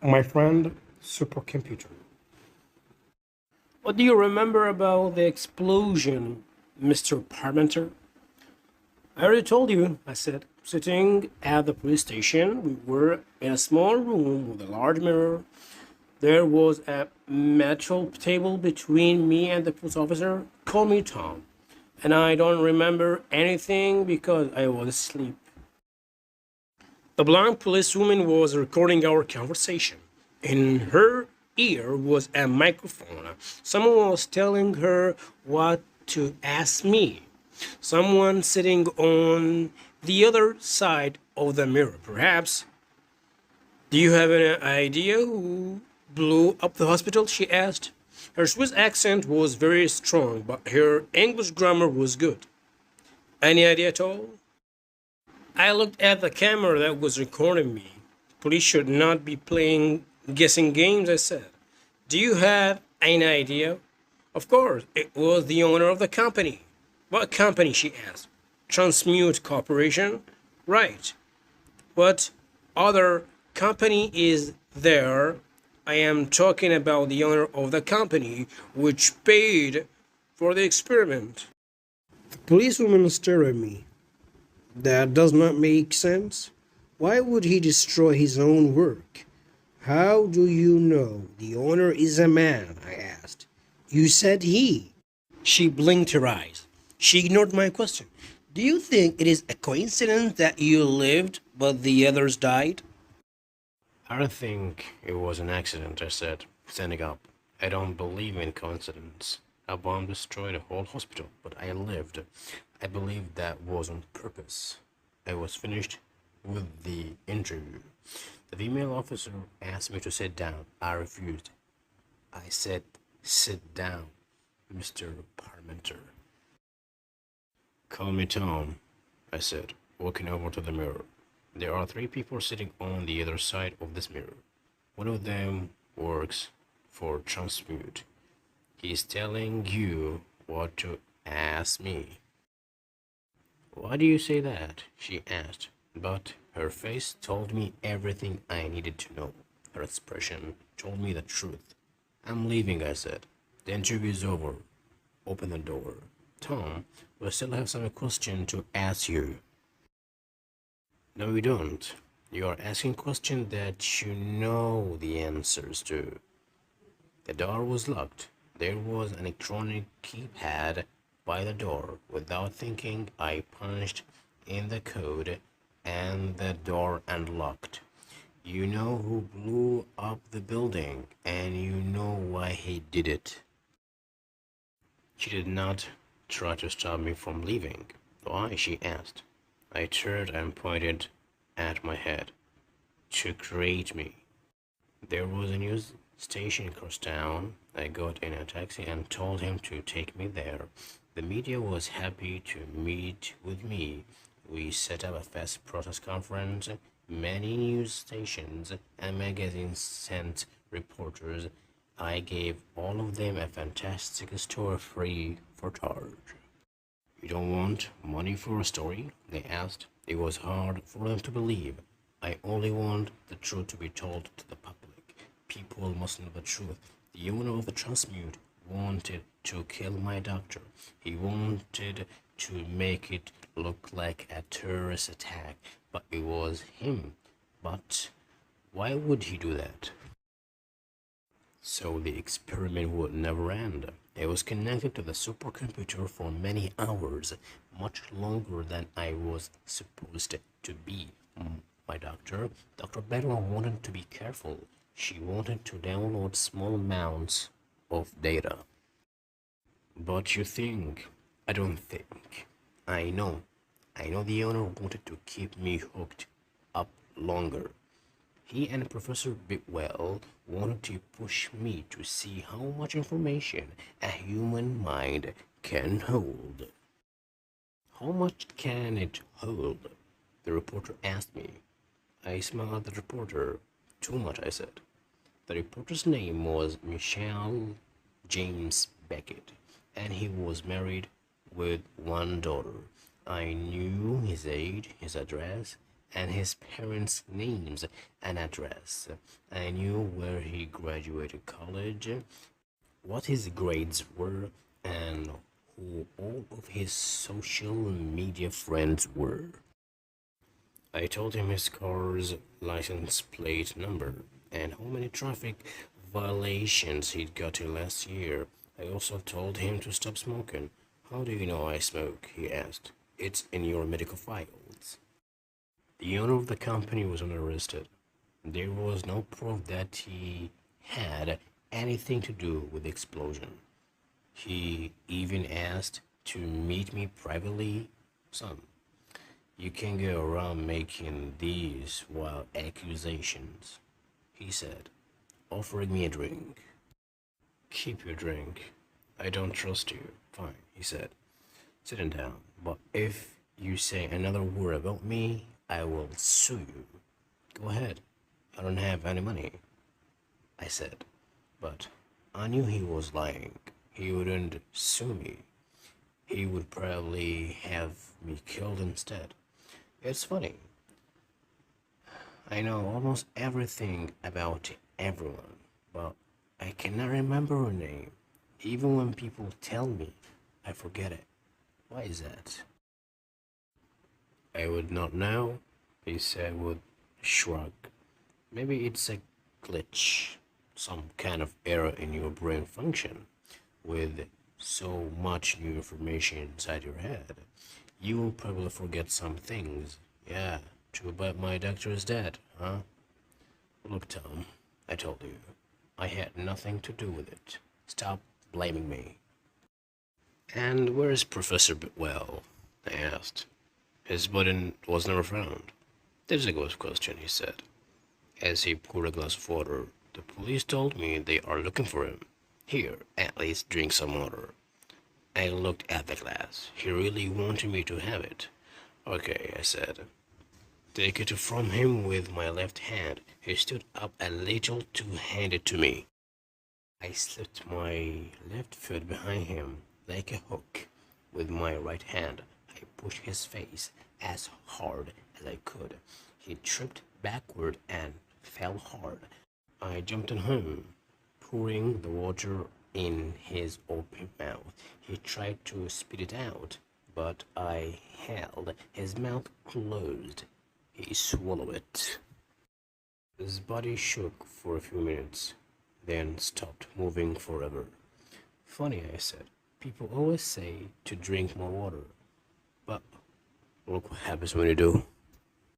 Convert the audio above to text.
My friend, supercomputer. What do you remember about the explosion, Mr. Parmenter? I already told you, I said. Sitting at the police station, we were in a small room with a large mirror. There was a metal table between me and the police officer. Call me Tom. And I don't remember anything because I was asleep. The blonde policewoman was recording our conversation. In her ear was a microphone. Someone was telling her what to ask me. Someone sitting on the other side of the mirror, perhaps. Do you have an idea who blew up the hospital? She asked. Her Swiss accent was very strong, but her English grammar was good. Any idea at all? I looked at the camera that was recording me. Police should not be playing guessing games, I said. Do you have an idea? Of course, it was the owner of the company. What company? She asked. Transmute Corporation? Right. What other company is there? I am talking about the owner of the company which paid for the experiment. The policewoman stared at me. That does not make sense. Why would he destroy his own work? How do you know the owner is a man? I asked. You said he. She blinked her eyes. She ignored my question. Do you think it is a coincidence that you lived but the others died? I don't think it was an accident, I said, standing up. I don't believe in coincidence. A bomb destroyed a whole hospital, but I lived. I believe that was on purpose. I was finished with the interview. The female officer asked me to sit down. I refused. I said, sit down, Mr. Parmenter. Call me Tom, I said, walking over to the mirror. There are 3 people sitting on the other side of this mirror. One of them works for Transmute. He's telling you what to ask me. Why do you say that? She asked, but her face told me everything I needed to know. Her expression told me the truth. I'm leaving, I said. The interview is over. Open the door. Tom, we still have some question to ask you. No, you don't. You are asking questions that you know the answers to. The door was locked. There was an electronic keypad by the door. Without thinking, I punched in the code and the door unlocked. You know who blew up the building, and you know why he did it. She did not try to stop me from leaving. Why? She asked. I turned and pointed at my head. To create me. There was a news station across town. I got in a taxi and told him to take me there. The media was happy to meet with me. We set up a fast protest conference. Many news stations and magazines sent reporters. I gave all of them a fantastic story free for charge. You don't want money for a story? They asked. It was hard for them to believe. I only want the truth to be told to the public. People must know the truth. The owner of the Transmute wanted to kill my doctor. He wanted to make it look like a terrorist attack, but it was him. But why would he do that? So the experiment would never end. It was connected to the supercomputer for many hours, much longer than I was supposed to be. My doctor, Dr. Bedouin, wanted to be careful. She wanted to download small amounts of data. But you think, I don't think. I know the owner wanted to keep me hooked up longer. He and Professor Bidwell wanted to push me to see how much information a human mind can hold. How much can it hold? The reporter asked me. I smiled at the reporter. Too much, I said. The reporter's name was Michelle James Beckett, and he was married with 1 daughter. I knew his age, his address, and his parents' names and address. I knew where he graduated college, what his grades were, and who all of his social media friends were. I told him his car's license plate number and how many traffic violations he'd gotten last year. I also told him to stop smoking. How do you know I smoke? He asked. It's in your medical files. The owner of the company was arrested. There was no proof that he had anything to do with the explosion. He even asked to meet me privately. Son, you can't go around making these wild accusations, he said, offering me a drink. Keep your drink. I don't trust you. Fine, he said, sitting down. But if you say another word about me, I will sue you. Go ahead. I don't have any money, I said. But I knew he was lying. He wouldn't sue me. He would probably have me killed instead. It's funny. I know almost everything about everyone, but I cannot remember her name. Even when people tell me, I forget it. Why is that? I would not know, he said with a shrug. Maybe it's a glitch, some kind of error in your brain function. With so much new information inside your head, you will probably forget some things. Yeah, too bad my doctor is dead, huh? Look, Tom, I told you, I had nothing to do with it. Stop blaming me. And where is Professor Bitwell? I asked. His body was never found. That's a good question, he said, as he poured a glass of water. The police told me they are looking for him. Here, at least drink some water. I looked at the glass. He really wanted me to have it. Okay, I said. Take it from him with my left hand. He stood up a little to hand it to me. I slipped my left foot behind him like a hook. With my right hand, I pushed his face as hard as I could. He tripped backward and fell hard. I jumped on him, pouring the water in his open mouth. He tried to spit it out, but I held his mouth closed. He swallowed it. His body shook for a few minutes, then stopped moving forever. Funny, I said. People always say to drink more water, but look what happens when you do.